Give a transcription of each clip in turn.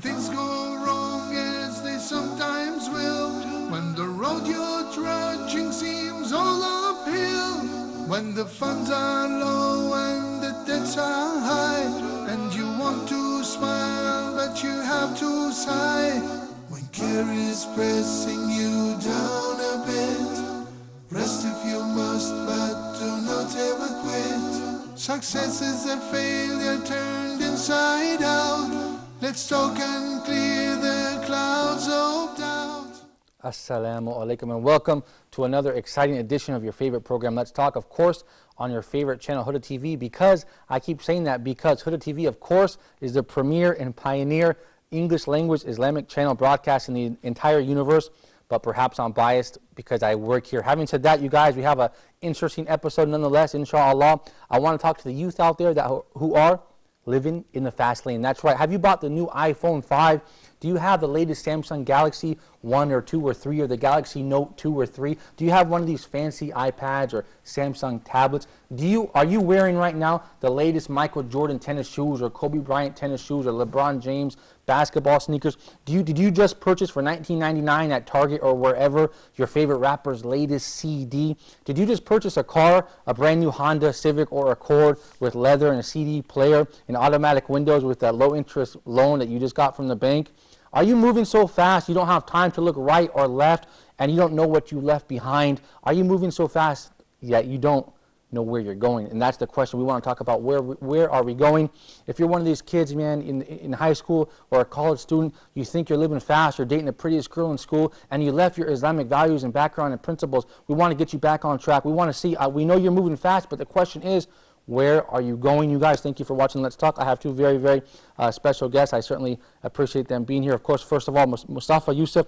things go wrong as they sometimes will, when the road you're trudging seems all uphill, when the funds are low and the debts are high, and you want to smile but you have to sigh, when care is pressing you down a bit, rest if you must but do not ever quit. Success is a failure turned inside out. Let's talk and clear the clouds of doubt. Assalamu alaikum and welcome to another exciting edition of your favorite program, Let's Talk, of course, on your favorite channel, Huda TV, because I keep saying that because Huda TV, of course, is the premier and pioneer English language Islamic channel broadcast in the entire universe, but perhaps I'm biased because I work here. Having said that, you guys, we have an interesting episode nonetheless, inshallah. I want to talk to the youth out there who are living in the fast lane. That's right. Have you bought the new iPhone 5? Do you have the latest Samsung Galaxy 1 or 2 or 3 or the Galaxy Note 2 or 3? Do you have one of these fancy iPads or Samsung tablets? Are you wearing right now the latest Michael Jordan tennis shoes or Kobe Bryant tennis shoes or LeBron James basketball sneakers? Did you just purchase for $19.99 at Target or wherever your favorite rapper's latest CD? Did you just purchase a car, a brand new Honda Civic or Accord with leather and a CD player and automatic windows with that low interest loan that you just got from the bank? Are you moving so fast you don't have time to look right or left and you don't know what you left behind? Are you moving so fast that you don't know where you're going? And that's the question we want to talk about. Where are we going? If you're one of these kids, man, in high school or a college student, you think you're living fast, you're dating the prettiest girl in school, and you left your Islamic values and background and principles, we want to get you back on track. We want to see, we know you're moving fast, but the question is, where are you going? You guys, thank you for watching Let's Talk. I have two very, very special guests. I certainly appreciate them being here. Of course, first of all, Mustafa Yusuf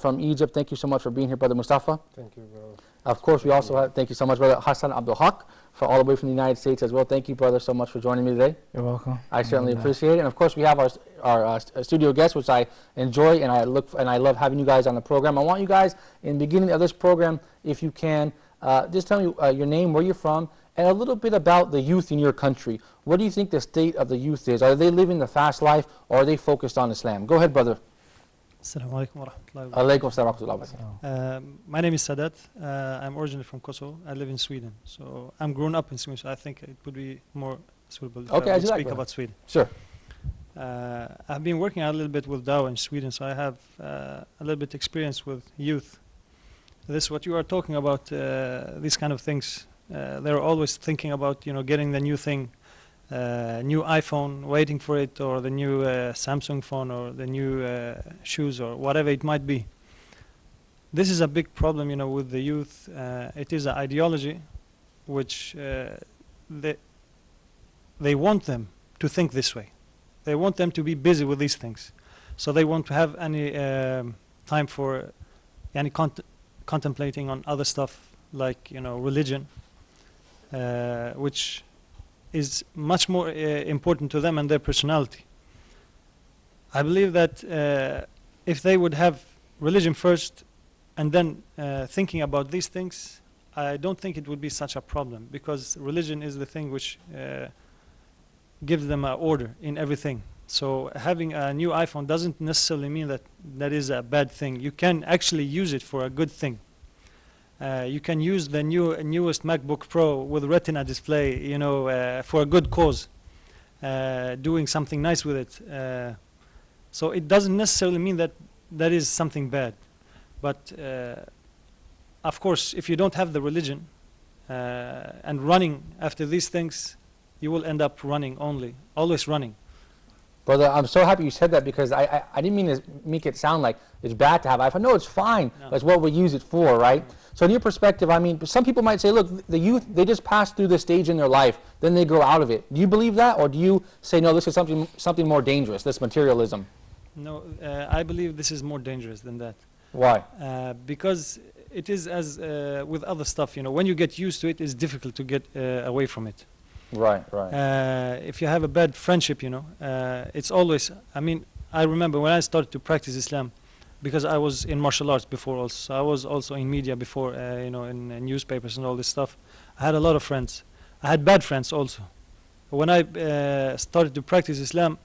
from Egypt. Thank you so much for being here, Brother Mustafa. Thank you, bro. Of course, we also have, thank you so much, Brother Hassan Abdul Haq, for all the way from the United States as well. Thank you, brother, so much for joining me today. You're welcome. I certainly appreciate it. And of course, we have our studio guests, which I enjoy, and I love having you guys on the program. I want you guys, in the beginning of this program, if you can, just tell me your name, where you're from, and a little bit about the youth in your country. What do you think the state of the youth is? Are they living the fast life, or are they focused on Islam? Go ahead, brother. Assalamu alaikum wa rahmatullahi wa Alaikum assalam wa rahmatullahi wa barakatuh. My name is Sadat. I'm originally from Kosovo. I live in Sweden. So I'm grown up in Sweden, so I think it would be more suitable if I would speak about Sweden. Sure. I've been working a little bit with Dawah in Sweden, so I have a little bit experience with youth. This is what you are talking about, these kind of things. They're always thinking about, getting the new thing, new iPhone, waiting for it, or the new Samsung phone, or the new shoes, or whatever it might be. This is a big problem, with the youth. It is an ideology which they want them to think this way. They want them to be busy with these things. So they want to have any time for any contemplating on other stuff like, religion, which is much more important to them and their personality. I believe that if they would have religion first and then thinking about these things, I don't think it would be such a problem, because religion is the thing which gives them an order in everything. So having a new iPhone doesn't necessarily mean that that is a bad thing. You can actually use it for a good thing. You can use the newest MacBook Pro with Retina display, for a good cause, doing something nice with it. So it doesn't necessarily mean that that is something bad. But of course, if you don't have the religion and running after these things, you will end up running always running. Brother, I'm so happy you said that, because I didn't mean to make it sound like it's bad to have iPhone. No, it's fine. No. That's what we use it for, right? So in your perspective, I mean, some people might say, look, the youth, they just pass through this stage in their life, then they grow out of it. Do you believe that, or do you say, no, this is something more dangerous, this materialism? No, I believe this is more dangerous than that. Why? Because it is as with other stuff, when you get used to it, it's difficult to get away from it. Right. If you have a bad friendship, it's always, I remember when I started to practice Islam, because I was in martial arts before also. I was also in media before, in newspapers and all this stuff. I had a lot of friends. I had bad friends also. When I started to practice Islam,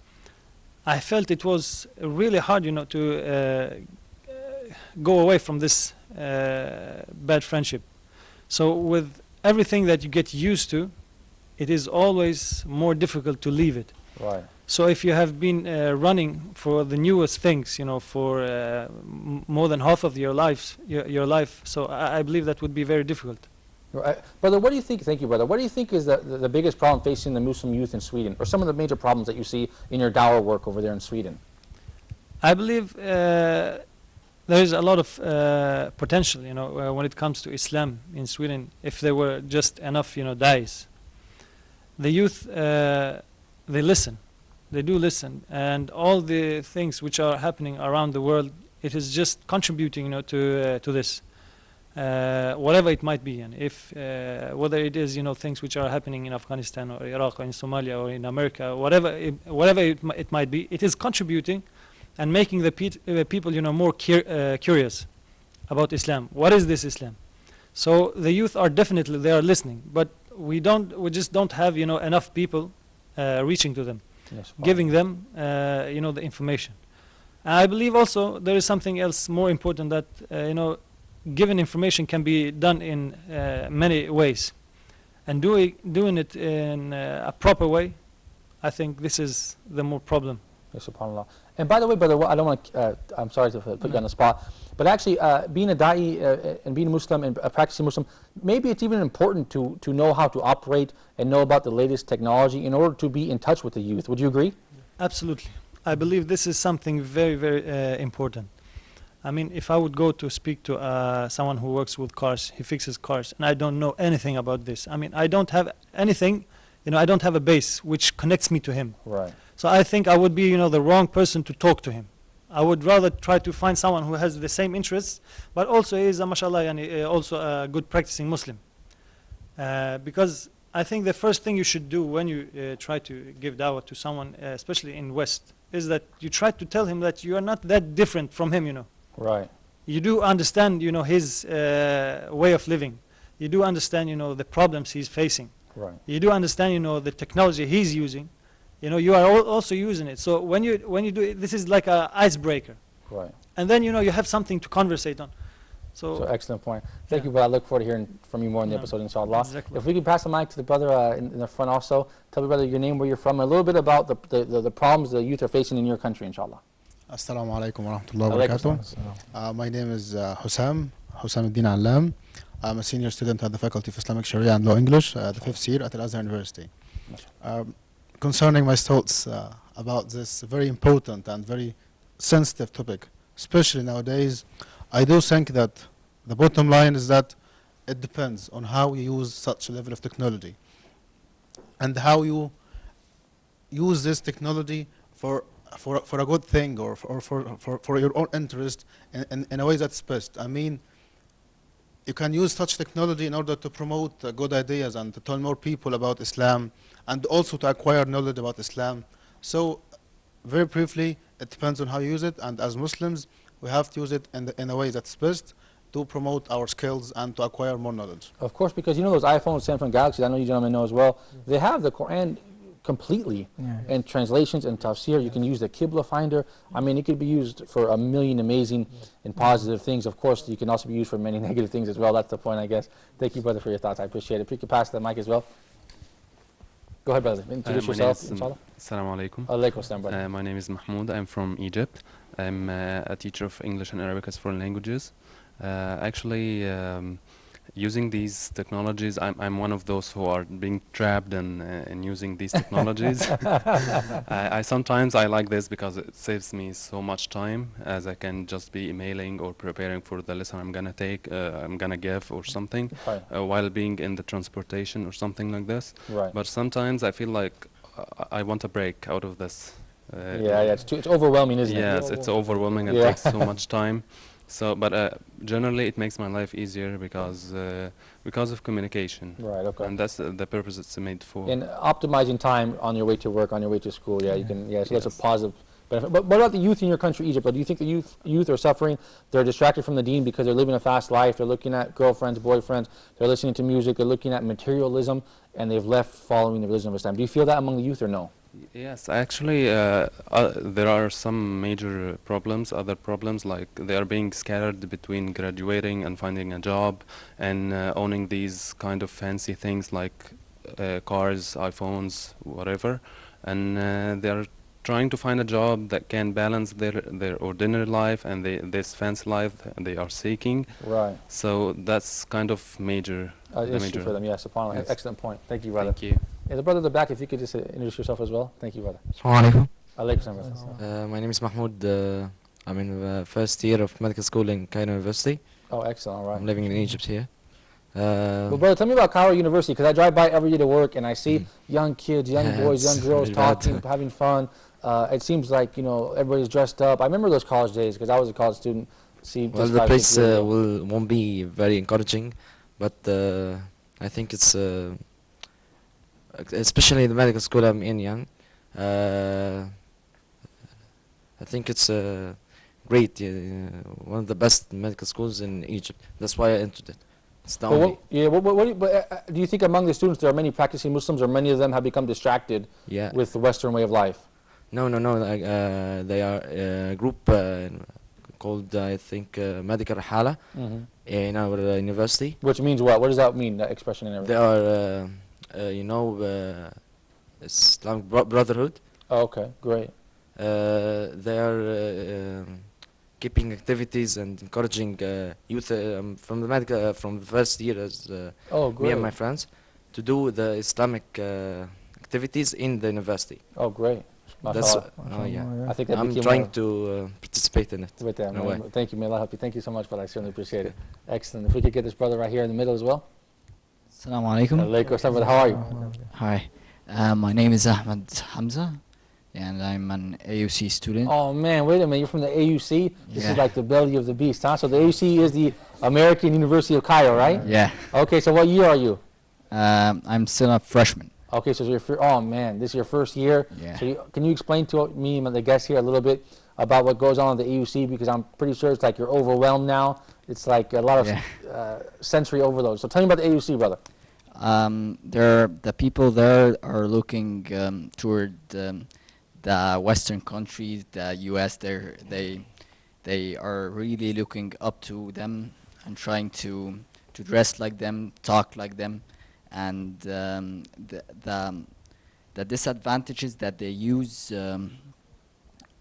I felt it was really hard, you know, to go away from this bad friendship. So with everything that you get used to, it is always more difficult to leave it. Right. So if you have been running for the newest things, you know, for more than half of your life, so I believe that would be very difficult. Right. Brother, what do you think, thank you, brother, what do you think is the biggest problem facing the Muslim youth in Sweden, or some of the major problems that you see in your dawah work over there in Sweden? I believe there is a lot of potential, you know, when it comes to Islam in Sweden, if there were just enough, you know, dais. The youth, they listen. They do listen, and all the things which are happening around the world, it is just contributing, you know, to this, whatever it might be, and if whether it is, you know, things which are happening in Afghanistan or Iraq or in Somalia or in America, whatever it might be, it is contributing and making the people, you know, more curious about Islam. What is this Islam? So the youth are definitely, they are listening, but we just don't have, you know, enough people reaching to them. Yes, Giving them, you know, the information. And I believe also there is something else more important, that, you know, given information can be done in many ways. And doing it in a proper way, I think this is the more problem. Yes, subhanAllah. And by the way, brother, I don't want to, I'm sorry to put you on the spot, but actually being a da'i and being a Muslim and a practicing Muslim, maybe it's even important to know how to operate and know about the latest technology in order to be in touch with the youth. Would you agree? Absolutely. I believe this is something very, very important. I mean, if I would go to speak to someone who works with cars, he fixes cars, and I don't know anything about this. I mean, I don't have anything, you know, I don't have a base which connects me to him. Right. So I think I would be, you know, the wrong person to talk to him. I would rather try to find someone who has the same interests, but also is a mashallah, also a good practicing Muslim. Because I think the first thing you should do when you try to give dawah to someone, especially in West, is that you try to tell him that you are not that different from him, you know. Right. You do understand, you know, his way of living. You do understand, you know, the problems he's facing. Right. You do understand, you know, the technology he's using. You know, you are also using it. So when you do it, this is like an icebreaker. Right. And then, you know, you have something to conversate on. So excellent point. Thank you, brother. I look forward to hearing from you more in the episode, inshallah. Exactly. If we could pass the mic to the brother in the front also. Tell me, brother, your name, where you're from, and a little bit about the problems the youth are facing in your country, inshallah. Assalamu alaikum wa rahmatullahi wa barakatuh. My name is Hussam Al-Din Allam. I'm a senior student at the Faculty of Islamic Sharia and Law English, the 5th year at Al-Azhar University. Concerning my thoughts about this very important and very sensitive topic, especially nowadays, I do think that the bottom line is that it depends on how you use such a level of technology and how you use this technology for a good thing or for your own interest in a way that's best. I mean, you can use such technology in order to promote good ideas and to tell more people about Islam and also to acquire knowledge about Islam. So, very briefly, it depends on how you use it, and as Muslims, we have to use it in a way that's best to promote our skills and to acquire more knowledge. Of course, because you know those iPhones, Samsung Galaxies, I know you gentlemen know as well, they have the Quran completely in translations and tafsir. You can use the Qibla finder. I mean, it could be used for a million amazing and positive things. Of course, you can also be used for many negative things as well. That's the point, I guess. Thank you, brother, for your thoughts. I appreciate it. If you could pass the mic as well. Go ahead, brother. Introduce yourself, inshallah. Assalamu alaikum. Alaikum assalam, brother. My name is Mahmoud. I'm from Egypt. I'm a teacher of English and Arabic as foreign languages. Actually, using these technologies, I'm one of those who are being trapped in using these technologies. I sometimes I like this because it saves me so much time, as I can just be emailing or preparing for the lesson I'm gonna take, I'm gonna give or something, while being in the transportation or something like this. Right. But sometimes I feel like I want a break out of this. It's overwhelming, isn't it? Yes, it's overwhelming. It takes so much time. So, but generally, it makes my life easier because of communication. Right. Okay. And that's the purpose it's made for. And optimizing time on your way to work, on your way to school. Yeah, you can. Yeah, so that's a positive benefit. But what about the youth in your country, Egypt? Do you think the youth are suffering? They're distracted from the deen because they're living a fast life. They're looking at girlfriends, boyfriends. They're listening to music. They're looking at materialism, and they've left following the religion of Islam. Do you feel that among the youth or no? Yes, actually, there are some major problems, other problems, like they are being scattered between graduating and finding a job and owning these kind of fancy things like cars, iPhones, whatever. And they are trying to find a job that can balance their ordinary life and this fancy life they are seeking. Right. So that's kind of major, the Issue major. for them, yes, upon Yes. excellent point. Thank you, brother. Thank you. Yeah, the brother at the back, if you could just introduce yourself as well. Thank you, brother. Assalamu Alaikum salam, brother. alaikum. My name is Mahmoud. I'm in the first year of medical school in Cairo University. Oh, excellent, all right. I'm living in Egypt here. Well, brother, tell me about Cairo University, because I drive by every day to work and I see young kids, young Yeah, boys, young it's girls really bad. talking, having fun. It seems like, you know, everybody's dressed up. I remember those college days because I was a college student. Well, the place won't be very encouraging, but I think it's especially the medical school I'm in, young. I think it's great, one of the best medical schools in Egypt. That's why I entered it. It's the only. Do you think among the students there are many practicing Muslims, or many of them have become distracted Yeah. with the Western way of life? No. They are a group called, I think, Medical Hala in our university. Which means what? What does that mean, that expression and They everything? are, Islamic Brotherhood. Oh, okay, great. They are keeping activities and encouraging youth from the medical from the first year as Oh, great. me and my friends to do the Islamic activities in the university. Oh, great. That's MashaAllah. yeah. I think that I'm became trying more to participate in it. with that. in a way. Thank you, may Allah help you. Thank you so much, but I certainly appreciate it. Excellent. If we could get this brother right here in the middle as well. Assalamu alaikum. Alaikum assalam, brother. How are you? Hi, my name is Ahmed Hamza, and I'm an AUC student. Oh man, wait a minute. You're from the AUC? This Yeah. is like the belly of the beast, huh? So the AUC is the American University of Cairo, right? Yeah, Okay, so what year are you? I'm still a freshman. Okay, so oh man, this is your first year. Yeah. So can you explain to me and the guests here a little bit about what goes on at the AUC? Because I'm pretty sure it's like you're overwhelmed now. It's like a lot of sensory overload. So tell me about the AUC, brother. The people there are looking toward the Western countries, the U.S. They are really looking up to them and trying to dress like them, talk like them, and the disadvantages that they use,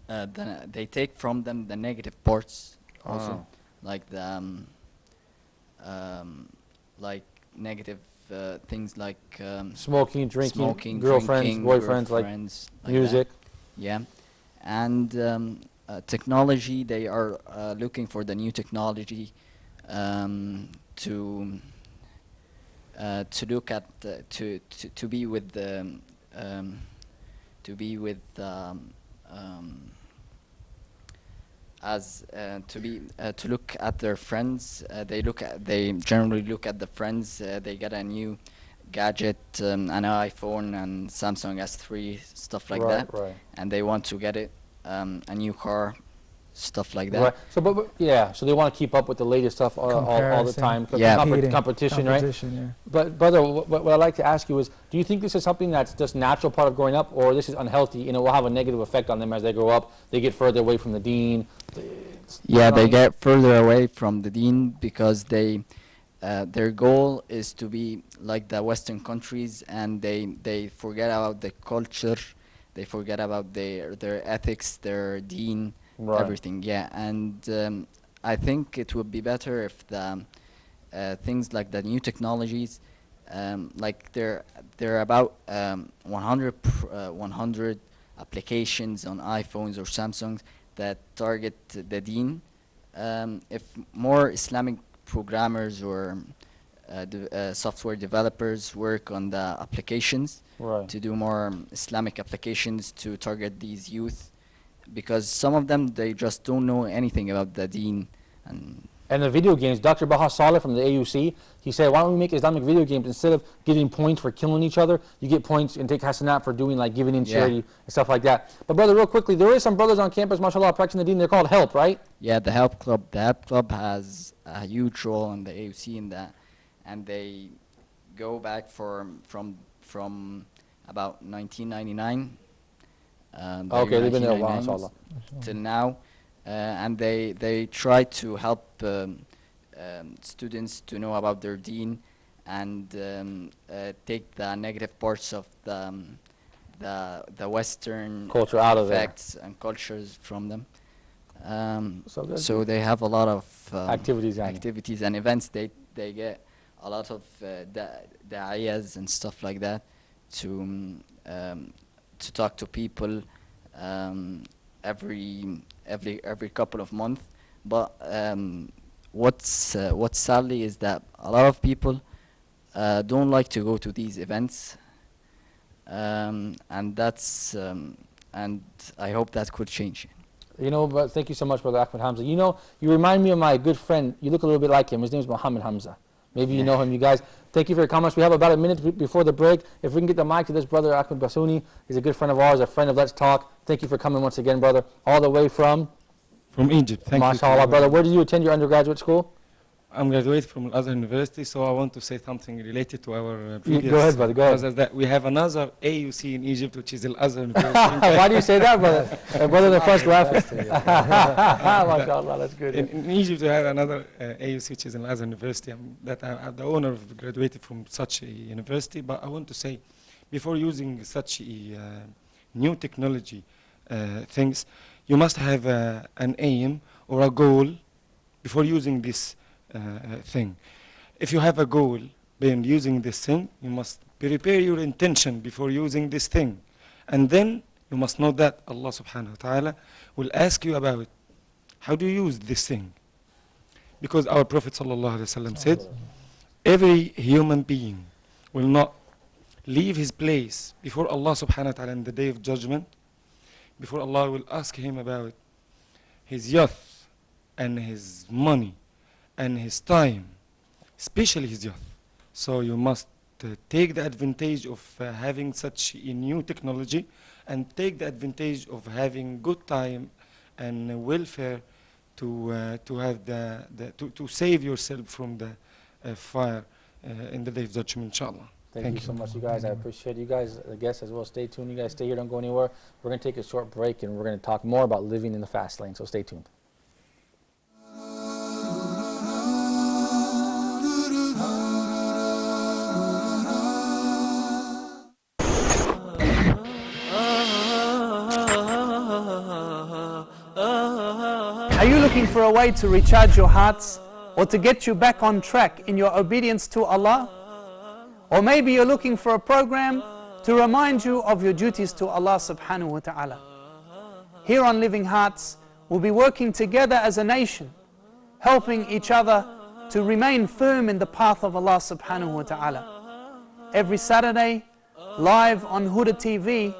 they take from them the negative parts also, like the like negative things like Smoking, drinking, smoking, girlfriends, drinking, boyfriends, like like music. that. Yeah, and technology. They are looking for the new technology to look at to be with the to be with as to look at their friends. They generally look at the friends. They get a new gadget, an iPhone and Samsung S3, stuff like that, Right. and they want to get it, a new car, stuff like that. Right. So, so they want to keep up with the latest stuff all the Comparison. time. Yeah. Competition, right? Yeah. But brother, what I'd like to ask you is, do you think this is something that's just natural part of growing up, or this is unhealthy and it will have a negative effect on them as they grow up? They get further away from the deen. Yeah, they get further away from the deen because their goal is to be like the Western countries, and they forget about the culture, they forget about their ethics, their deen, Right. everything. Yeah, and I think it would be better if the things like the new technologies, like they're about 100 applications on iPhones or Samsungs that target the deen. If more Islamic programmers or software developers work on the applications Right. to do more Islamic applications to target these youth, because some of them, they just don't know anything about the deen. And the video games, Dr. Baha Saleh from the AUC, he said, why don't we make Islamic video games, instead of getting points for killing each other, you get points and take hasanat for doing like giving in charity and stuff like that. But brother, real quickly, there is some brothers on campus, mashallah, practicing the deen. They're called HELP, right? Yeah, the Help Club. The Help Club has a huge role in the AUC in that, and they go back from about 1999 Okay, they've been there a while, inshallah. till now, and they try to help students to know about their deen and take the negative parts of the Western Culture out of there. effects and cultures from them. So good. So they have a lot of Activities, yani. activities and events. They get a lot of da'iyas and stuff like that to talk to people every couple of months. But what's sadly is that a lot of people don't like to go to these events, and that's and I hope that could change. You know, but thank you so much, Brother Ahmed Hamza. You know, you remind me of my good friend. You look a little bit like him. His name is Muhammad Hamza. Maybe you know him. You guys, thank you for your comments. We have about a minute before the break. If we can get the mic to this brother, Ahmed Basuni. He's a good friend of ours, a friend of Let's Talk. Thank you for coming once again, brother, all the way from Egypt. Thank you. MashaAllah, brother. Where did you attend your undergraduate school? I'm graduated from Al-Azhar University, so I want to say something related to our previous Go ahead, brother. Go ahead. That we have another AUC in Egypt, which is Al-Azhar University. Why do you say that, brother? Brother in the first laughing. MashaAllah, that's good. In Egypt, we have another AUC, which is Al-Azhar University. I'm the owner of graduated from such a university. But I want to say, before using such a new technology things, you must have an aim or a goal before using this thing. If you have a goal when using this thing, you must prepare your intention before using this thing. And then you must know that Allah subhanahu wa ta'ala will ask you about how do you use this thing. Because our Prophet sallallahu alaihi wasallam said, every human being will not leave his place before Allah subhanahu wa ta'ala in the day of judgment, before Allah will ask him about his youth and his money and his time, especially his youth. So you must take the advantage of having such a new technology and take the advantage of having good time and welfare to have to save yourself from the fire in the day of judgment, inshallah. Thank you so much, you guys. I appreciate you guys, the guests as well. Stay tuned. You guys stay here. Don't go anywhere. We're going to take a short break, and we're going to talk more about living in the fast lane. So stay tuned. Are you looking for a way to recharge your hearts or to get you back on track in your obedience to Allah? Or maybe you're looking for a program to remind you of your duties to Allah subhanahu wa ta'ala. Here on Living Hearts, we'll be working together as a nation, helping each other to remain firm in the path of Allah subhanahu wa ta'ala. Every Saturday, live on Huda TV,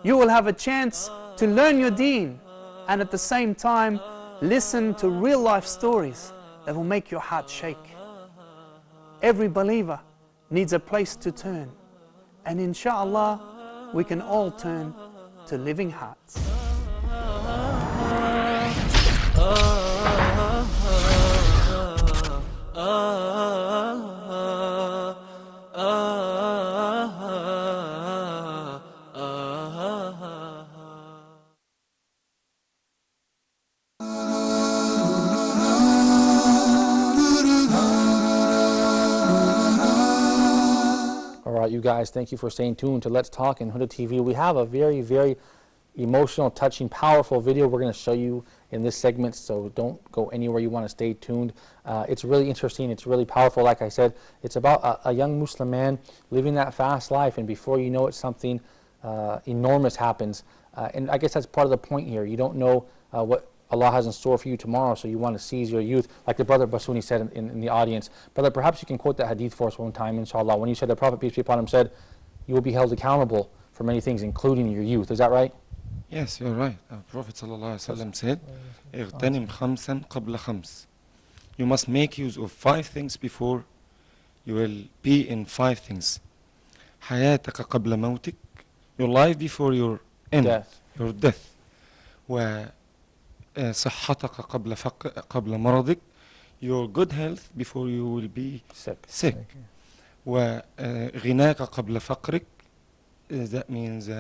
you will have a chance to learn your deen and at the same time listen to real life stories that will make your heart shake. Every believer needs a place to turn, and inshallah we can all turn to Living Hearts. You guys, thank you for staying tuned to Let's Talk and Huda TV. We have a very, very emotional, touching, powerful video we're going to show you in this segment, so don't go anywhere. You want to stay tuned. It's really interesting. It's really powerful. Like I said, it's about a young Muslim man living that fast life, and before you know it, something enormous happens. And I guess that's part of the point here. You don't know what Allah has in store for you tomorrow, so you want to seize your youth. Like the brother Basuni said in the audience. Brother, perhaps you can quote that hadith for us one time, inshallah, when you said the Prophet, peace be upon him, said, you will be held accountable for many things, including your youth. Is that right? Yes, you're right. Our Prophet ﷺ said, اغتنم خمسا قبل خمس. You must make use of 5 things before you will be in 5 things. حياتك قبل موتك, your life before your end, death. Your death. صحتك قبل مرضك, your good health before you will be sick. وغناك قبل فقرك, that means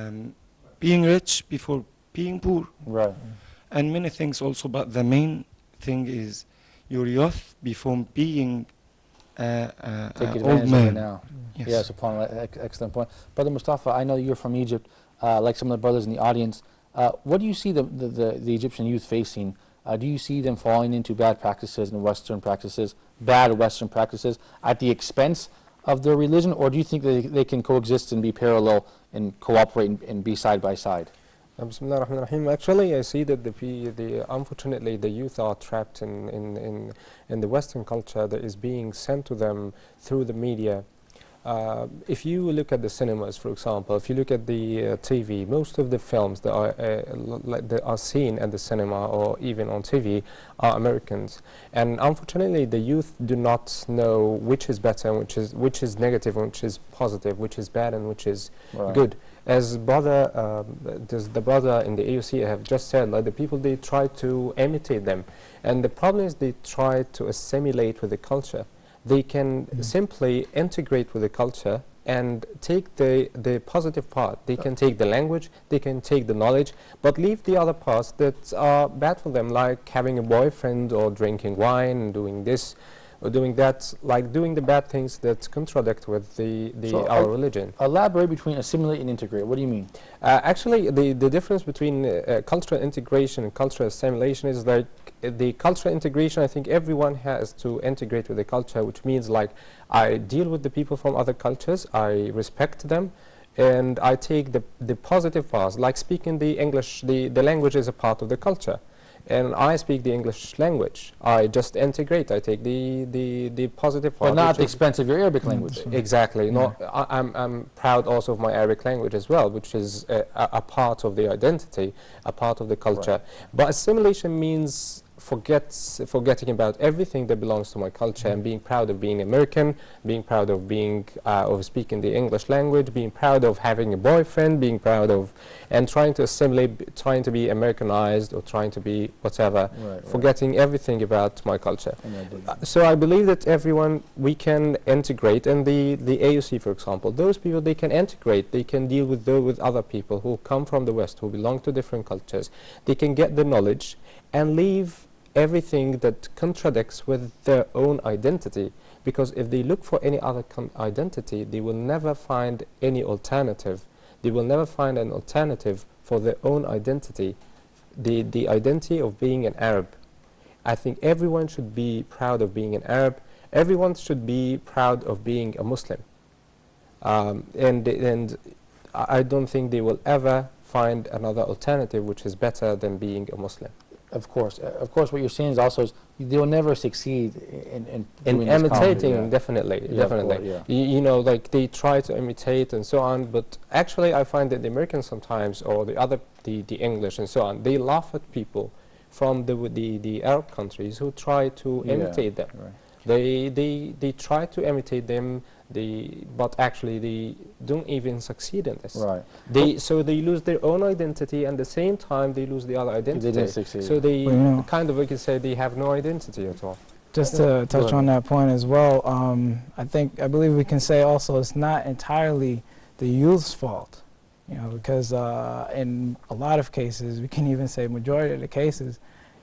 being rich before being poor. Right. And many things also, but the main thing is your youth before being Take old advantage of it man. now. Yes. Yes, excellent point. Brother Mustafa, I know you're from Egypt, like some of the brothers in the audience. What do you see the Egyptian youth facing? Do you see them falling into bad practices and Western practices, bad Western practices, at the expense of their religion, or do you think they can coexist and be parallel and cooperate and be side by side? Bismillah ar-Rahman ar-Rahim. Actually, I see that unfortunately the youth are trapped in the Western culture that is being sent to them through the media. If you look at the cinemas, for example, if you look at the TV, most of the films that are seen at the cinema or even on TV are Americans. And unfortunately, the youth do not know which is better and which is negative and which is positive, which is bad and which is good. As the brother in the AUC have just said, like the people, they try to imitate them. And the problem is they try to assimilate with the culture. They can simply integrate with the culture and take the positive part. They can take the language, they can take the knowledge, but leave the other parts that are bad for them, like having a boyfriend or drinking wine and doing this or doing that, like doing the bad things that contradict with our religion. Elaborate between assimilate and integrate. What do you mean? Actually, the difference between cultural integration and cultural assimilation is like the cultural integration, I think everyone has to integrate with the culture, which means like I deal with the people from other cultures, I respect them, and I take the positive parts, like speaking the English, the language is a part of the culture. And I speak the English language. I just integrate. I take the positive part. But not at the expense of your Arabic language. Exactly. No, I'm proud also of my Arabic language as well, which is a part of the identity, a part of the culture. Right. But assimilation means forgetting about everything that belongs to my culture and being proud of being American, being proud of being of speaking the English language, being proud of having a boyfriend, being proud of and trying to assimilate, trying to be Americanized or trying to be whatever, forgetting everything about my culture. So I believe that everyone, we can integrate, and the AUC, for example, those people, they can integrate, they can deal with other people who come from the West, who belong to different cultures. They can get the knowledge and leave everything that contradicts with their own identity, because if they look for any other identity, they will never find any alternative. They will never find an alternative for their own identity, the identity of being an Arab. I think everyone should be proud of being an Arab. Everyone should be proud of being a Muslim. And I don't think they will ever find another alternative which is better than being a Muslim. Of course, what you're saying is also they will never succeed in imitating. Definitely. Course, you know, like they try to imitate and so on, but actually I find that the Americans sometimes, or the English and so on, they laugh at people from the Arab countries who try to imitate them. Right. They try to imitate them. But actually they don't even succeed in this. Right. So they lose their own identity, and at the same time they lose the other identity. They didn't succeed. So they kind of, we can say, they have no identity at all. Just to touch on that point as well, I believe we can say also it's not entirely the youth's fault, you know, because in a lot of cases, we can even say majority of the cases,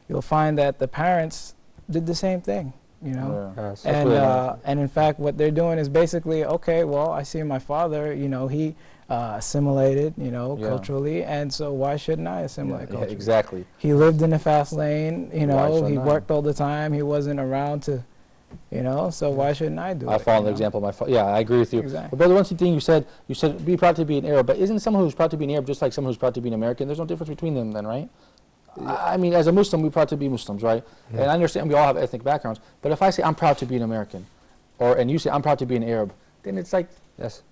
you'll find that the parents did the same thing. You know, and in fact, what they're doing is basically, okay, well, I see my father, you know, he assimilated, you know, culturally, and so why shouldn't I assimilate culturally? Exactly. He lived in the fast lane, you know, he worked all the time, he wasn't around to, you know, so why shouldn't I do it? I follow the example of my father. Yeah, I agree with you. Exactly. But brother, one thing you said be proud to be an Arab, but isn't someone who's proud to be an Arab just like someone who's proud to be an American? There's no difference between them then, right? I mean, as a Muslim, we're proud to be Muslims, right? And I understand we all have ethnic backgrounds, but if I say I'm proud to be an American, and you say I'm proud to be an Arab, then it's like... Yes.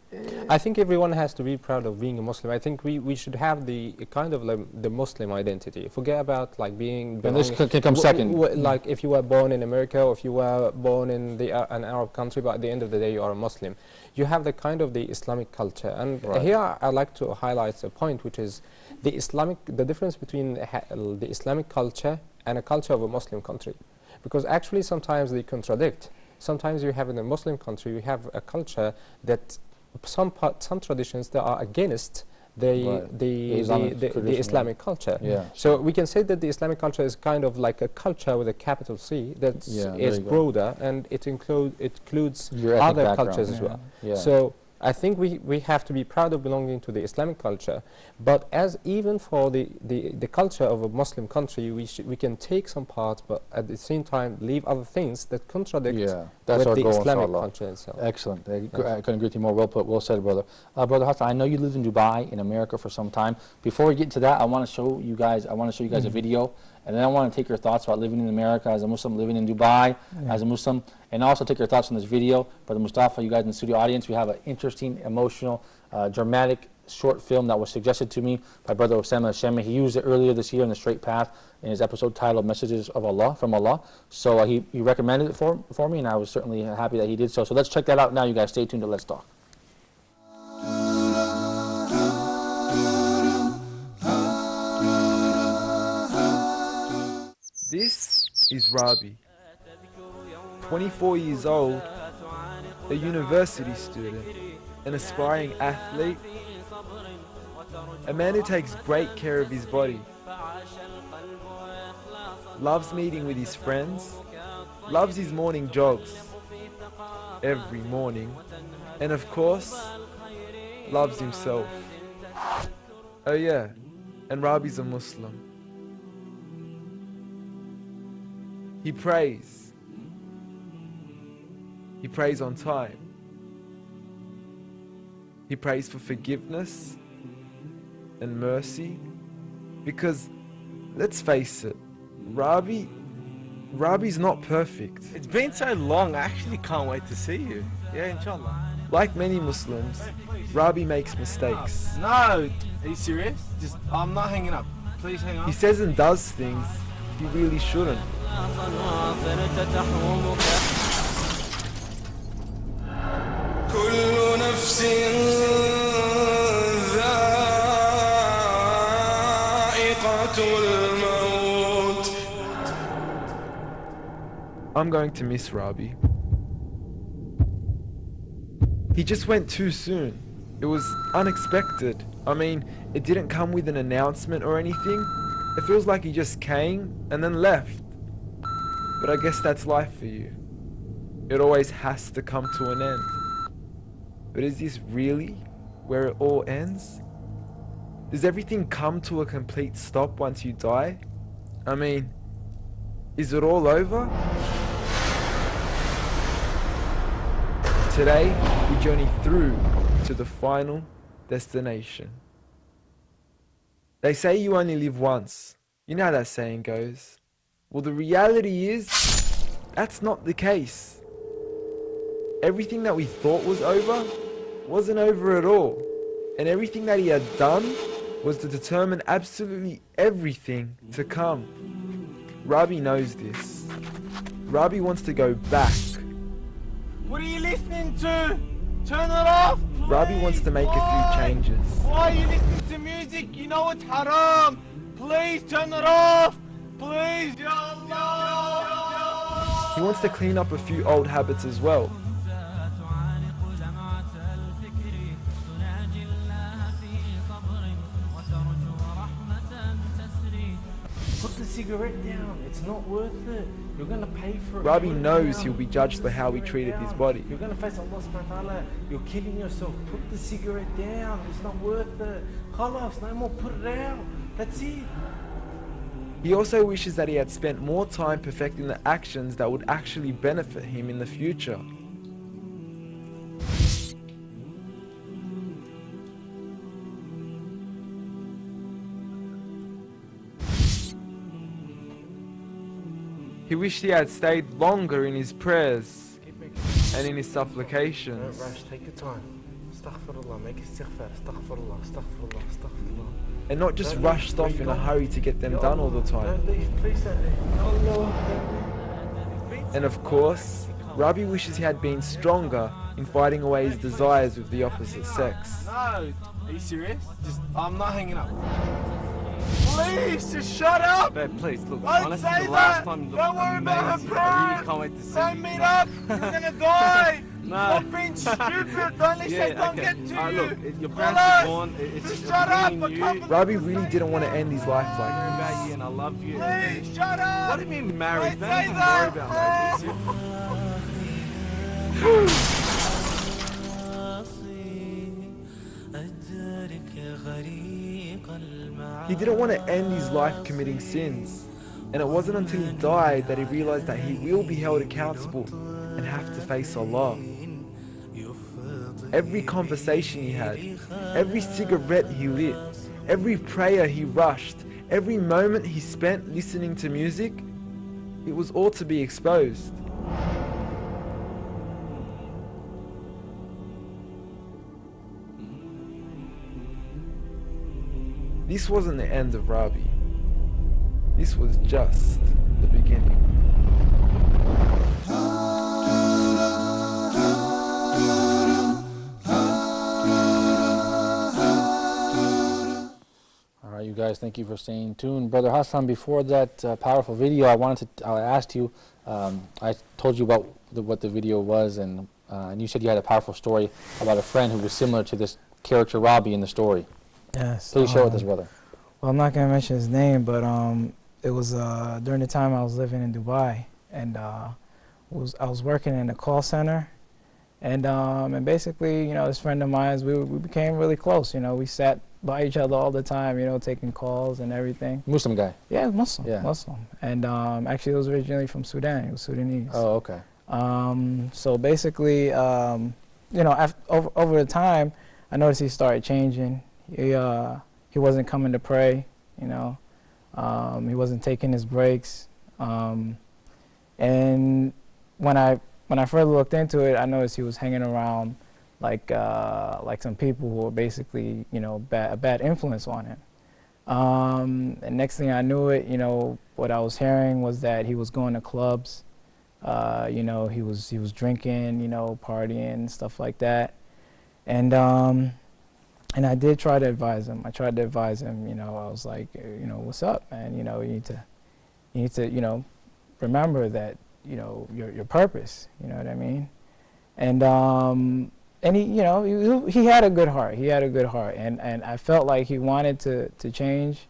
I think everyone has to be proud of being a Muslim. I think we should have the kind of the Muslim identity. Forget about like being... And this can come second. Like if you were born in America or if you were born in an Arab country, but at the end of the day you are a Muslim. You have the kind of the Islamic culture. And here I'd like to highlight a point, which is the difference between the Islamic culture and a culture of a Muslim country. Because actually sometimes they contradict. Sometimes you have in a Muslim country, you have a culture that some traditions that are against the Islamic culture. Yeah. So we can say that the Islamic culture is kind of like a culture with a capital C that is broader, and it includes other cultures as well. Yeah. So I think we have to be proud of belonging to the Islamic culture, but as even for the culture of a Muslim country, we can take some parts, but at the same time leave other things that contradict that's with the goal, Islamic inshallah. culture itself. Excellent. I couldn't agree with you more. Well put, well said, brother. Brother Hassan, I know you lived in Dubai, in America for some time. Before we get to that, I want to show you guys a video, and then I want to take your thoughts about living in America as a Muslim, living in Dubai as a Muslim, and also take your thoughts on this video. Brother Mustafa, you guys in the studio audience, we have an interesting, emotional, dramatic short film that was suggested to me by Brother Osama Shemi. He used it earlier this year in The Straight Path in his episode titled Messages of Allah, from Allah. So he recommended it for me, and I was certainly happy that he did so. So let's check that out now. You guys stay tuned to Let's Talk. This is Rabi, 24 years old, a university student, an aspiring athlete, a man who takes great care of his body, loves meeting with his friends, loves his morning jogs every morning, and of course, loves himself. Oh yeah, and Rabi's a Muslim. He prays. He prays on time. He prays for forgiveness and mercy, because let's face it, Rabi's not perfect. It's been so long, I actually can't wait to see you. Yeah, inshallah. Like many Muslims, Rabi makes mistakes. No, are you serious? I'm not hanging up. Please hang up. He says and does things he really shouldn't. I'm going to miss Rabi. He just went too soon. It was unexpected. I mean, it didn't come with an announcement or anything. It feels like he just came and then left. But I guess that's life for you. It always has to come to an end. But is this really where it all ends? Does everything come to a complete stop once you die? I mean, is it all over? Today, we journey through to the final destination. They say you only live once. You know how that saying goes. Well, the reality is, that's not the case. Everything that we thought was over wasn't over at all. And everything that he had done was to determine absolutely everything to come. Rabi knows this. Rabi wants to go back. What are you listening to? Turn it off! Rabi wants to make a few changes. Why are you listening to music? You know it's haram! Please turn it off! Please, Ya Allah! He wants to clean up a few old habits as well. Put the cigarette down. It's not worth it. You're going to pay for it. Rabi knows he'll be judged for how he treated his body. You're going to face Allah subhanahu wa ta'ala. You're killing yourself. Put the cigarette down. It's not worth it. Khalas, no more. Put it out. That's it. He also wishes that he had spent more time perfecting the actions that would actually benefit him in the future. He wished he had stayed longer in his prayers and in his supplications. Don't rush, take your time. Astaghfirullah, make istighfar. Astaghfirullah, astaghfirullah, astaghfirullah. And not just rushed off in a hurry to get them done all the time. Please don't leave. And of course, Rabi wishes he had been stronger in fighting away his desires with the opposite sex. No, are you serious? I'm not hanging up. Please, just shut up! Babe, please, look, Don't honestly, say the last that! time you Don't looked worry about her amazing. I pride! really can't wait to see Don't you. meet up! You're gonna die! Stop being stupid. Don't listen. Don't get to you. Look, your parents are gone. It's just shut up. Robbie really didn't want to end his life like I care this. about you and I love you. Please, shut up! What do you mean married? Don't Don't say even that. worry about that. He didn't want to end his life committing sins. And it wasn't until he died that he realized that he will be held accountable and have to face Allah. Every conversation he had, every cigarette he lit, every prayer he rushed, every moment he spent listening to music, it was all to be exposed. This wasn't the end of Rabi. This was just the beginning. All right, you guys, thank you for staying tuned. Brother Hassan, before that powerful video, I asked you, I told you about what the video was, and you said you had a powerful story about a friend who was similar to this character Rabi in the story. Yes. Please share with us, brother. Well, I'm not going to mention his name, but it was during the time I was living in Dubai, and I was working in a call center, and basically, you know, this friend of mine, we became really close. You know, we sat by each other all the time, you know, taking calls and everything. Muslim guy? Yeah, Muslim. Yeah. Muslim. And actually, he was originally from Sudan. He was Sudanese. Oh, okay. So basically, you know, over the time, I noticed he started changing. He wasn't coming to pray, you know. He wasn't taking his breaks. And when I further looked into it, I noticed he was hanging around like some people who were basically, you know, a bad influence on him. And next thing I knew it, you know, what I was hearing was that he was going to clubs. You know, he was drinking, you know, partying, stuff like that. And I did try to advise him. I tried to advise him, you know, I was like, you know, what's up, man? You know, you need to, you know, remember that, you know, your purpose, you know what I mean? And he, you know, he had a good heart. He had a good heart, and I felt like he wanted to change,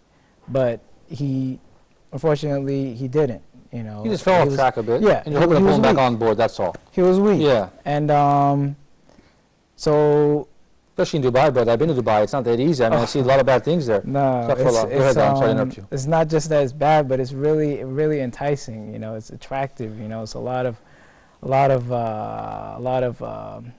but unfortunately, he didn't. You know, He just fell off track a bit. Yeah, and you're hoping to pull him back on board. That's all. He was weak. Yeah. And so. Especially in Dubai, brother. I've been to Dubai. It's not that easy. I mean, I see a lot of bad things there. No, Go ahead, I'm sorry to interrupt you. It's not just that it's bad, but it's really enticing. You know, it's attractive. You know, it's a lot of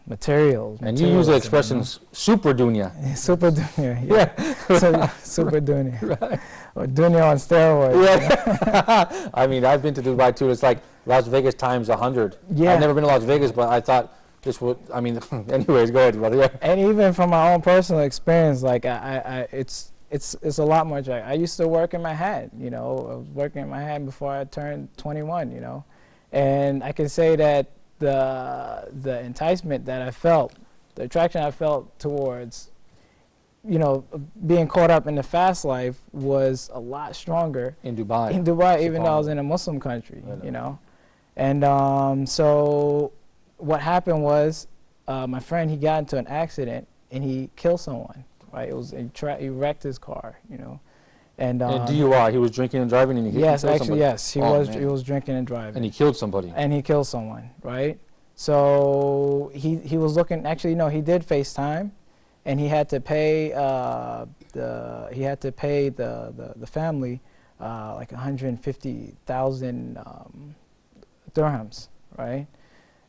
materials. And you use the expressions super dunya. Super dunya. Yeah. So, super dunya. Right. Or dunya on steroids. Yeah. I mean, I've been to Dubai too. It's like Las Vegas times 100. Yeah. I've never been to Las Vegas, but I thought this would. I mean, anyways, go ahead, brother. Yeah. And even from my own personal experience, like it's a lot more. I used to work in Manhattan. You know, I was working in Manhattan before I turned 21. You know, and I can say that the enticement that I felt, the attraction I felt towards, you know, being caught up in the fast life was a lot stronger in Dubai. In Dubai, even though I was in a Muslim country. You know, and so. What happened was, my friend, he got into an accident and he killed someone. Right? It was he wrecked his car. You know, and DUI. He was drinking and driving, and he yes, killed actually, somebody. yes, he was drinking and driving. And he killed somebody. And he killed someone. Right? So he was looking. Actually, no, he did face time, and he had to pay the family like 150,000 dirhams. Right?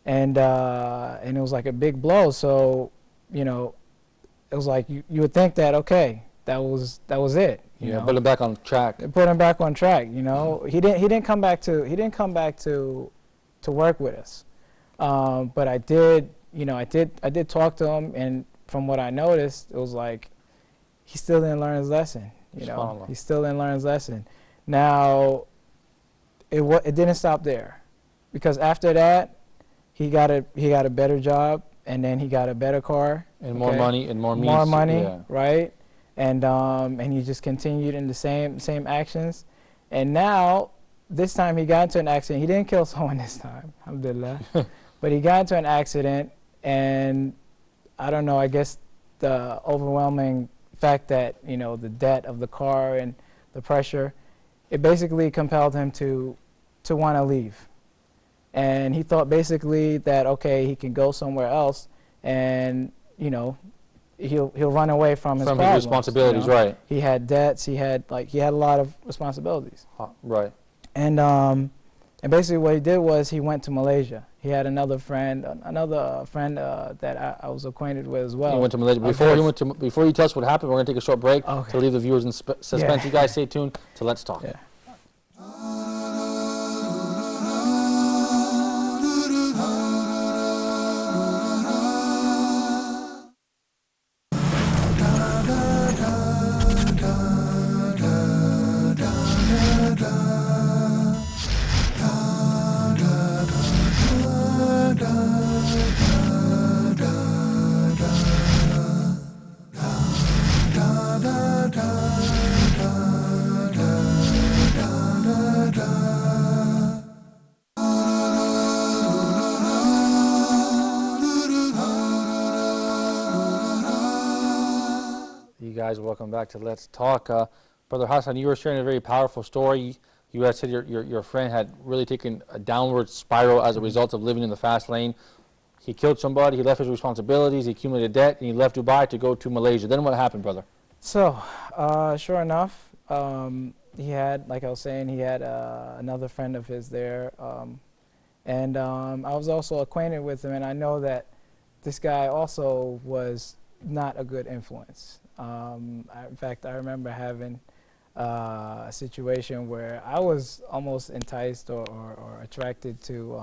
And it was like a big blow. So, you know, it was like you would think that that was it. You know? Put him back on track. Put him back on track. You know, he didn't come back to work with us. But I did talk to him, and from what I noticed, it was like he still didn't learn his lesson. You know, he still didn't learn his lesson. Now, it didn't stop there, because after that. He got a better job, and then he got a better car. And more money and more means. More money, right? And he just continued in the same actions. And now, this time he got into an accident. He didn't kill someone this time, alhamdulillah. But he got into an accident, And I don't know, I guess the overwhelming fact that, you know, the debt of the car and the pressure, it basically compelled him to want to leave. And he thought basically that, okay, he can go somewhere else and, you know, he'll run away from his problems, his responsibilities, you know? right. He had debts, he had a lot of responsibilities. Right. And basically what he did was he went to Malaysia. He had another friend that I was acquainted with as well. He went to Malaysia. Before you tell us what happened, we're going to take a short break to leave the viewers in suspense. Yeah. You guys stay tuned to Let's Talk. Yeah. You guys, welcome back to Let's Talk. Brother Hassan, you were sharing a very powerful story. You had said your friend had really taken a downward spiral as a result of living in the fast lane. He killed somebody, he left his responsibilities, he accumulated debt, and he left Dubai to go to Malaysia. Then what happened, brother? So, sure enough, he had, like I was saying, he had another friend of his there. And I was also acquainted with him, and I know that this guy also was not a good influence. In fact, I remember having a situation where I was almost enticed or attracted to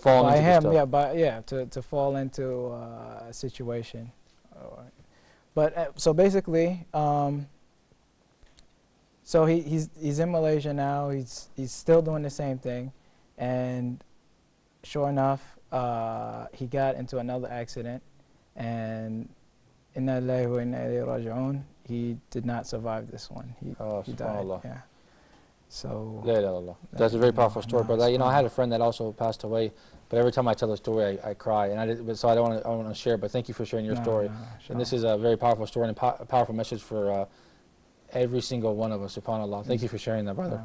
by him, to fall into a situation. But so basically, so he's in Malaysia now. He's still doing the same thing, and sure enough, he got into another accident, and Inna lillahi wa inna ilayhi raji'un. He did not survive this one. He died. Yeah. So. That's a very powerful story, brother. You know, I had a friend that also passed away, but every time I tell the story, I cry, and so I don't want to share. But thank you for sharing your story. And this is a very powerful story and a powerful message for every single one of us. SubhanAllah. Thank you for sharing that, brother.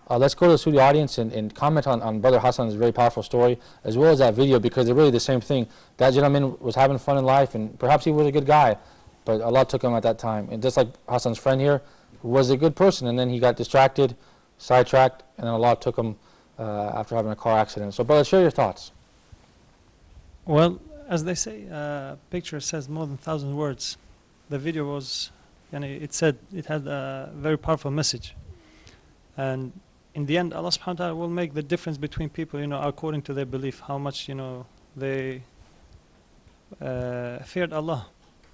Let's go to the studio audience and comment on Brother Hassan's very powerful story, as well as that video, because they're really the same thing. That gentleman was having fun in life, and perhaps he was a good guy, but Allah took him at that time. And just like Hassan's friend here, who was a good person, and then he got distracted, sidetracked, and then Allah took him after having a car accident. So, brother, share your thoughts. Well, as they say, a picture says more than 1,000 words. The video was, it had a very powerful message. And in the end, Allah subhanahu wa ta'ala will make the difference between people, according to their belief, how much, they feared Allah.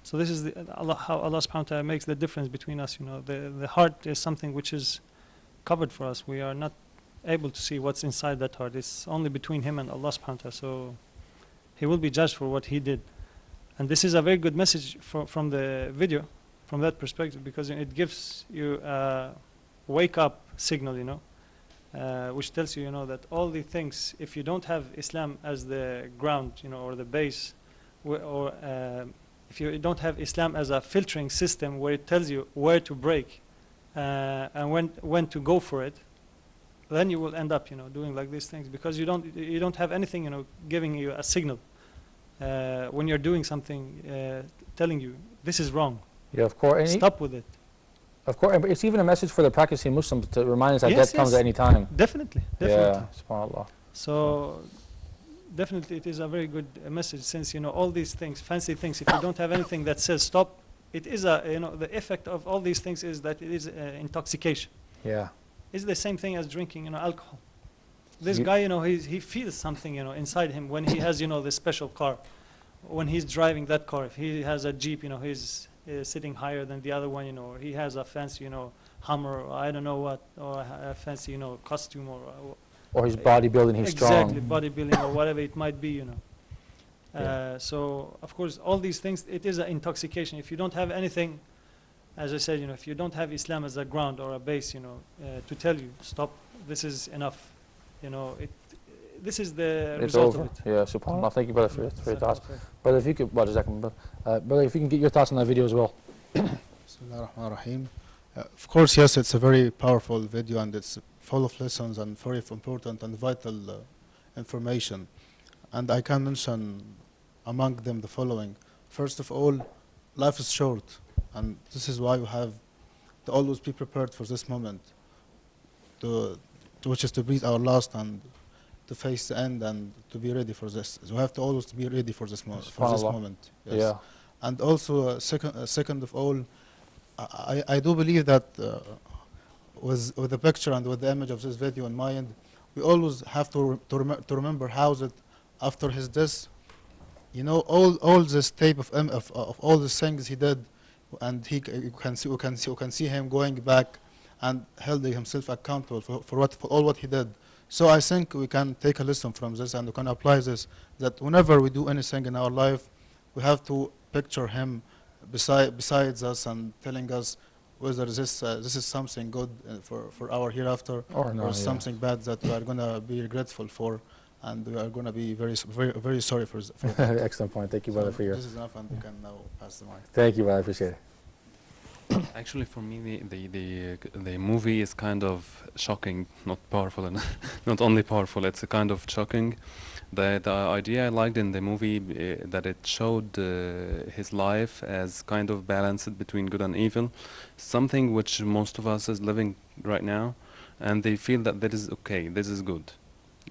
So this is how Allah subhanahu wa ta'ala makes the difference between us. The heart is something which is covered for us. We are not able to see what's inside that heart. It's only between him and Allah subhanahu wa ta'ala. So he will be judged for what he did. And this is a very good message from the video, from that perspective, because it gives you a wake-up signal, which tells you, that all the things, if you don't have Islam as the ground, or the base, or if you don't have Islam as a filtering system where it tells you where to break and when to go for it, then you will end up, doing like these things, because you don't have anything, giving you a signal when you're doing something, telling you this is wrong. Yeah, of course. Stop with it. Of course, but it's even a message for the practicing Muslims to remind us that death comes at any time. Definitely. Yeah, subhanAllah. So definitely it is a very good message, since all these things, fancy things, if you don't have anything that says stop, it is the effect of all these things is that it is intoxication. Yeah. It's the same thing as drinking alcohol. This guy, he feels something, inside him when he has, this special car. When he's driving that car, if he has a Jeep, he's sitting higher than the other one, or he has a fancy, Hummer, or I don't know what, or a fancy, costume, or he's bodybuilding, he's strong. Exactly, bodybuilding or whatever it might be, So, of course, all these things, it is an intoxication. If you don't have anything, as I said, if you don't have Islam as a ground or a base, to tell you, stop, this is enough, this is the It's result over. of it. Yeah, subhanAllah. Thank you, brother, for your thoughts. Brother, if you could, brother, if you can get your thoughts on that video as well. Bismillah ar-Rahman ar-Rahim. Of course, yes, it's a very powerful video and it's full of lessons and very important and vital information. And I can mention among them the following. First of all, life is short, and this is why you have to always be prepared for this moment, which is to breathe our last and to face the end and to be ready for this. So we have to always be ready for this moment. Yes. Yeah. And also, second of all, I do believe that with the picture and with the image of this video in mind, we always have to remember how that after his death, you know, all this type of all the things he did, and you can see him going back and holding himself accountable for all what he did. So I think we can take a lesson from this and we can apply this, that whenever we do anything in our life, we have to picture him besides us and telling us whether this is something good for our hereafter or something bad that we are going to be regretful for, and we are going to be very sorry for that. Excellent point. Thank you, brother, for your... This is enough, and we can now pass the mic. Thank you, brother. I appreciate it. Actually, for me, the movie is kind of shocking, not powerful, and not only powerful. It's a kind of shocking. The idea I liked in the movie that it showed his life as kind of balanced between good and evil, something which most of us is living right now, and they feel that that is okay, this is good,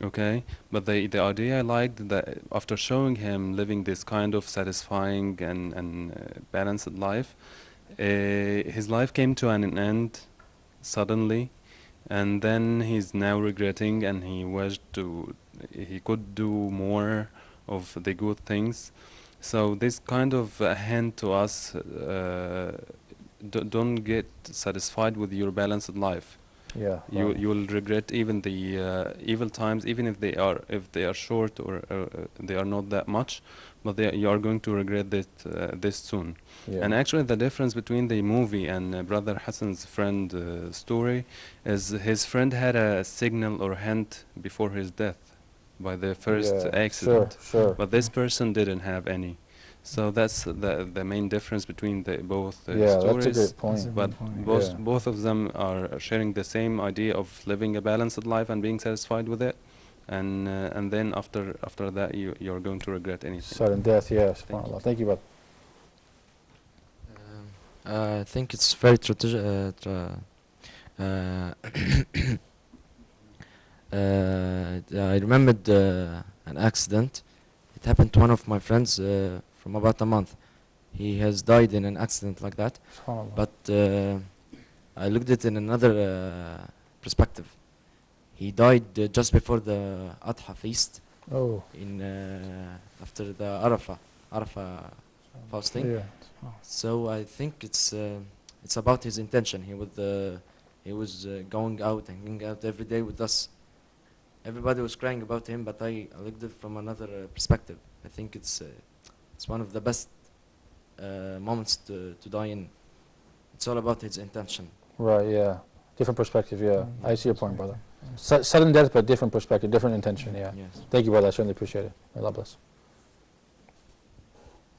okay. But the idea I liked that after showing him living this kind of satisfying and balanced life, his life came to an end suddenly, and then he's now regretting, and he wished he could do more of the good things. So this kind of hint to us, don't get satisfied with your balanced life. Yeah, you will regret even the evil times, even if they are short or they are not that much, but you are going to regret this soon. Yeah. And actually, the difference between the movie and Brother Hassan's friend story is his friend had a signal or hint before his death by the first accident, sure. but this person didn't have any. So that's the main difference between both stories. That's a great point. But both of them are sharing the same idea of living a balanced life and being satisfied with it, and then after that you're going to regret anything. Sudden death, yes. Thank you, brother. I think it's very I remembered an accident. It happened to one of my friends from about a month. He has died in an accident like that. But I looked at it in another perspective. He died just before the Adha feast. Oh. After the Arafah fasting. Yeah. So I think it's about his intention. He was going out and hanging out every day with us. Everybody was crying about him, but I looked at it from another perspective. I think it's one of the best moments to die in. It's all about his intention. Right. Yeah. Different perspective. Yeah. I see your point, brother. Sudden death, but different perspective, different intention. Yeah. Yes. Thank you, brother. I certainly appreciate it. May Allah bless.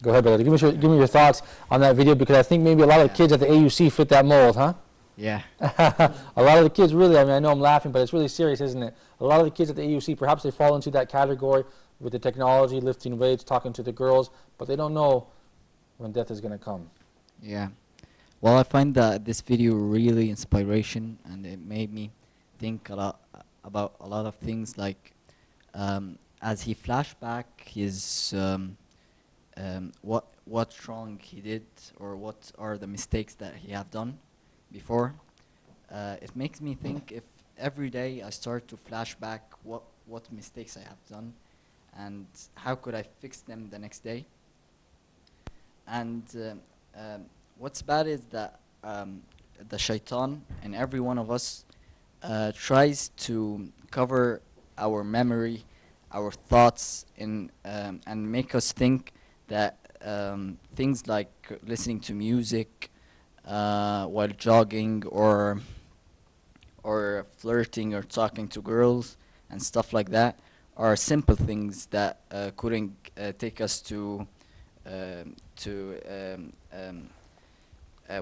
Go ahead, brother. Give me your thoughts on that video, because I think maybe a lot of the kids at the AUC fit that mold, huh? Yeah. A lot of the kids really, I mean, I know I'm laughing, but it's really serious, isn't it? A lot of the kids at the AUC, perhaps they fall into that category with the technology, lifting weights, talking to the girls, but they don't know when death is going to come. Yeah. Well, I find that this video really inspiration, and it made me think a lot about a lot of things, like as he flashed back his what's wrong he did, or what are the mistakes that he have done before. It makes me think, if every day I start to flash back what mistakes I have done and how could I fix them the next day. And what's bad is that the shaitan in every one of us tries to cover our memory, our thoughts, and make us think that things like listening to music while jogging, or flirting or talking to girls and stuff like that, are simple things that couldn't take us to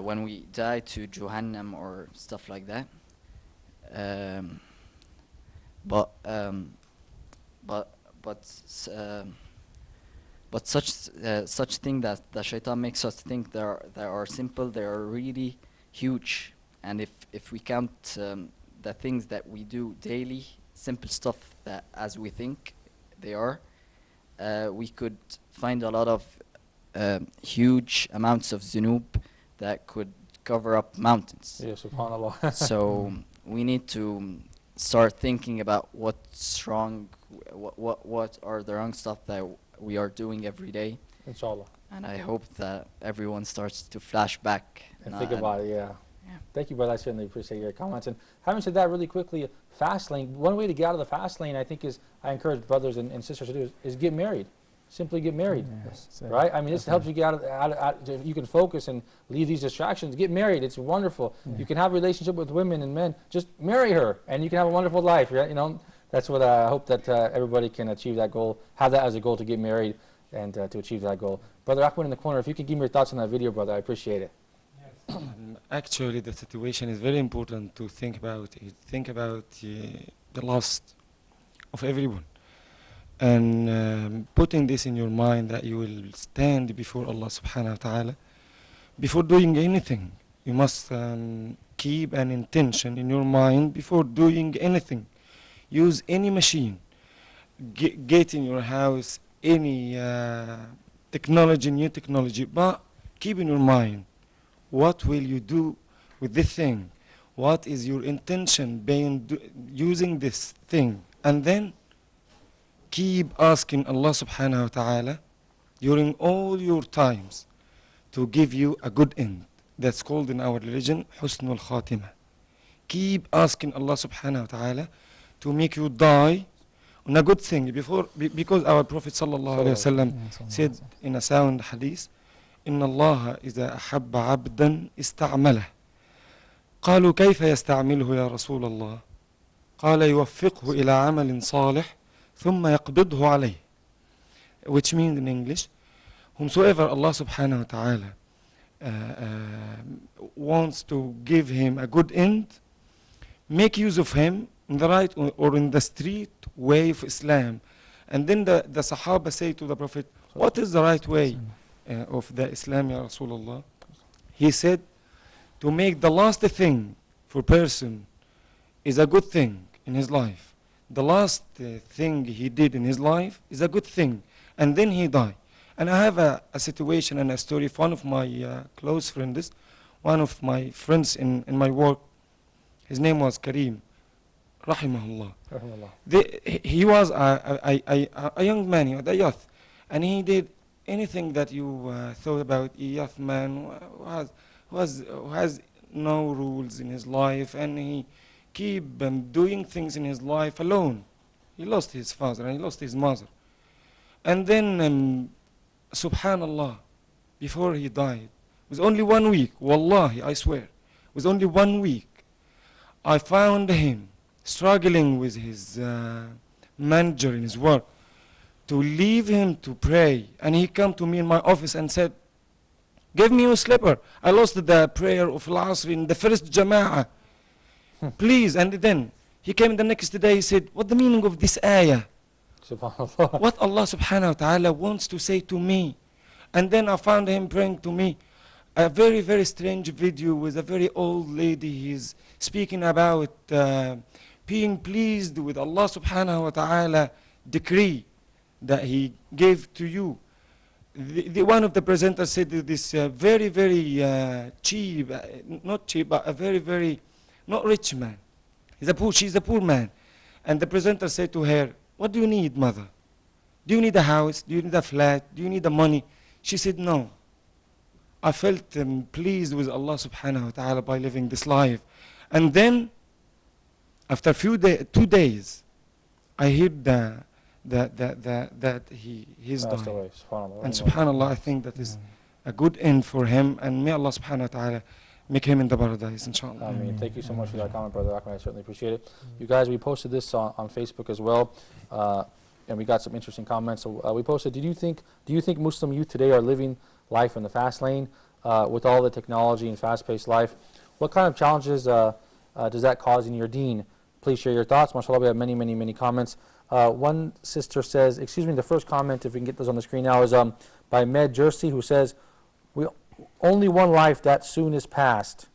when we die to Jahannam or stuff like that. Um, but um, but but s- but such thing that the shaitan makes us think they are simple, they are really huge. And if we count the things that we do daily, simple stuff that as we think they are, we could find a lot of huge amounts of zunub that could cover up mountains. Yeah, subhanAllah. So we need to start thinking about what's wrong, what are the wrong stuff that we are doing every day. Inshallah. And I hope that everyone starts to flash back And think about it, yeah. Thank you, brother. I certainly appreciate your comments. And having said that, really quickly, fast lane, one way to get out of the fast lane, I think, is, I encourage brothers and sisters to do, is get married. Simply get married, right? I mean, this helps you get out of, you can focus and leave these distractions. Get married, it's wonderful. You can have a relationship with women and men, just marry her, and you can have a wonderful life, right? You know, that's what I hope that everybody can achieve that goal, have that as a goal to get married and to achieve that goal. Brother Ahmed in the corner, if you could give me your thoughts on that video, brother, I appreciate it. Actually, the situation is very important to think about it. Think about the loss of everyone. And putting this in your mind that you will stand before Allah subhanahu wa ta'ala. Before doing anything, you must keep an intention in your mind before doing anything. Use any machine. Get in your house any technology, new technology, but keep in your mind, what will you do with this thing? What is your intention being using this thing? And then keep asking Allah subhanahu wa ta'ala during all your times to give you a good end. That's called in our religion Husnul Khatimah. Keep asking Allah subhanahu wa ta'ala to make you die on a good thing because our Prophet sallallahu alayhi wa sallam said in a sound hadith, إن الله إذا أحب عبدا استعمله. قالوا كيف يستعمله يا رسول الله؟ قال يوفقه إلى عمل صالح ثم يقبضه عليه. Which means in English, whomsoever Allah subhanahu wa ta'ala wants to give him a good end, make use of him in the right or in the street way of Islam. And then the Sahaba say to the Prophet, what is the right way of the Islam, Ya Rasulullah? He said, to make the last thing for person is a good thing in his life. The last thing he did in his life is a good thing, and then he died. And I have a situation and a story of one of my close friends, one of my friends in my work. His name was Kareem, rahimahullah. He was a young man, a youth, and he did anything that you thought about a youth man who has no rules in his life, and he keep doing things in his life alone. He lost his father and he lost his mother. And then, subhanallah, before he died, with only 1 week, wallahi, I swear, with only 1 week, I found him struggling with his manager in his work to leave him to pray. And he came to me in my office and said, give me your slipper. I lost the prayer of Al-Asr in the first Jama'ah. Please. And then he came the next day, he said, what the meaning of this ayah? SubhanAllah. What Allah subhanahu wa ta'ala wants to say to me. And then I found him praying to me a very, very strange video with a very old lady. He's speaking about being pleased with Allah subhanahu wa ta'ala decree that he gave to you. One of the presenters said this very, very cheap, not cheap, but a very, very, not rich man. She's a poor man. And the presenter said to her, what do you need, mother? Do you need a house? Do you need a flat? Do you need the money? She said, no. I felt pleased with Allah subhanahu wa ta'ala by living this life. And then, after 2 days, I heard that he's died. And subhanallah, I think that is a good end for him, and may Allah subhanahu wa ta'ala make him in the paradise, inshallah. Ameen. Thank you so much for that comment, Brother Ahmed. I certainly appreciate it. You guys, we posted this on Facebook as well. and we got some interesting comments. So we posted, do you think Muslim youth today are living life in the fast lane with all the technology and fast-paced life? What kind of challenges does that cause in your deen? Please share your thoughts. MashaAllah, we have many, many, many comments. One sister says, excuse me, the first comment, if we can get those on the screen now, is by Med Jersey, who says, only one life that soon is past.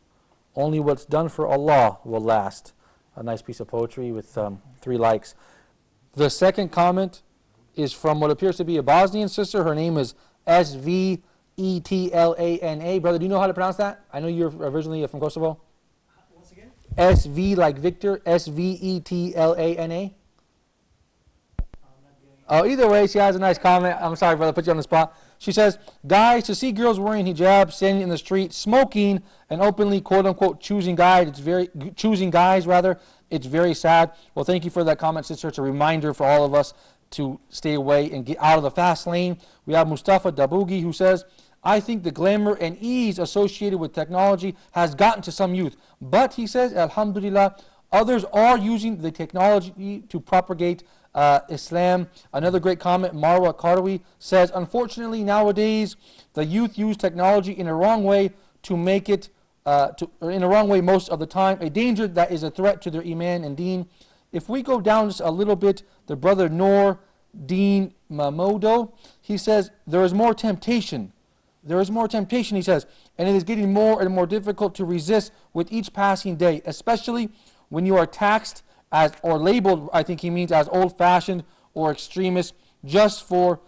Only what's done for Allah will last. A nice piece of poetry with 3 likes. The second comment is from what appears to be a Bosnian sister. Her name is Svetlana. Brother, do you know how to pronounce that? I know you're originally from Kosovo. Once again? SV like Victor, Svetlana. Oh, either way, she has a nice comment. I'm sorry, brother, put you on the spot. She says, guys, to see girls wearing hijab, standing in the street, smoking, and openly, quote-unquote, choosing guys, it's very sad. Well, thank you for that comment, sister. It's a reminder for all of us to stay away and get out of the fast lane. We have Mustafa Dabugi, who says, I think the glamour and ease associated with technology has gotten to some youth. But, he says, alhamdulillah, others are using the technology to propagate Islam. Another great comment, Marwa Karwi says, unfortunately nowadays the youth use technology in a wrong way to make it, in a wrong way most of the time, a danger that is a threat to their iman and deen. If we go down just a little bit, the brother Noor Deen Mamodo, he says, there is more temptation. There is more temptation, he says, and it is getting more and more difficult to resist with each passing day, especially when you are taxed as, or labeled, I think he means, as old-fashioned or extremist just for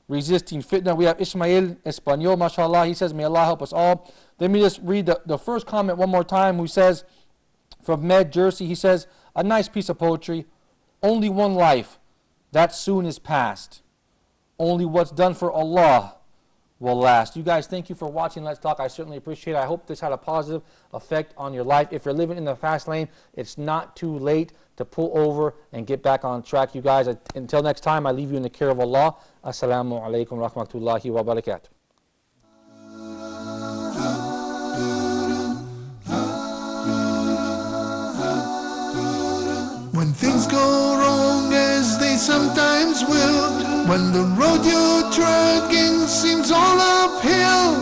resisting fitna. We have Ismail Espanol, mashallah. He says, may Allah help us all. Let me just read the first comment one more time, who says, from Med Jersey, he says, a nice piece of poetry. Only one life, that soon is past. Only what's done for Allah will last. You guys, thank you for watching Let's Talk. I certainly appreciate it. I hope this had a positive effect on your life. If you're living in the fast lane, it's not too late to pull over and get back on track. You guys, until next time, I leave you in the care of Allah. Assalamu alaikum wa rahmatullahi wa barakatuh. When things go wrong, as they sometimes will, when the road you're trudging seems all uphill,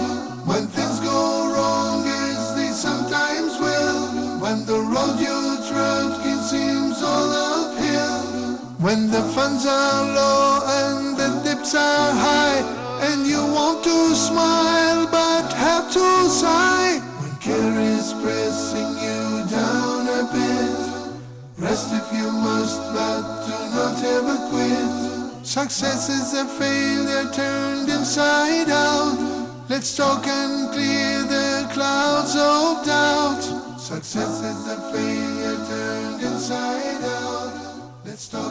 when things go wrong, as they sometimes will, when the road you're trudging seems all uphill, when the funds are low and the dips are high, and you want to smile but have to sigh, when care is pressing you down a bit, rest if you must, but do not ever quit. Success is a failure turned inside out. Let's talk and clear the clouds of doubt. Success is a failure turned inside out. Let's talk.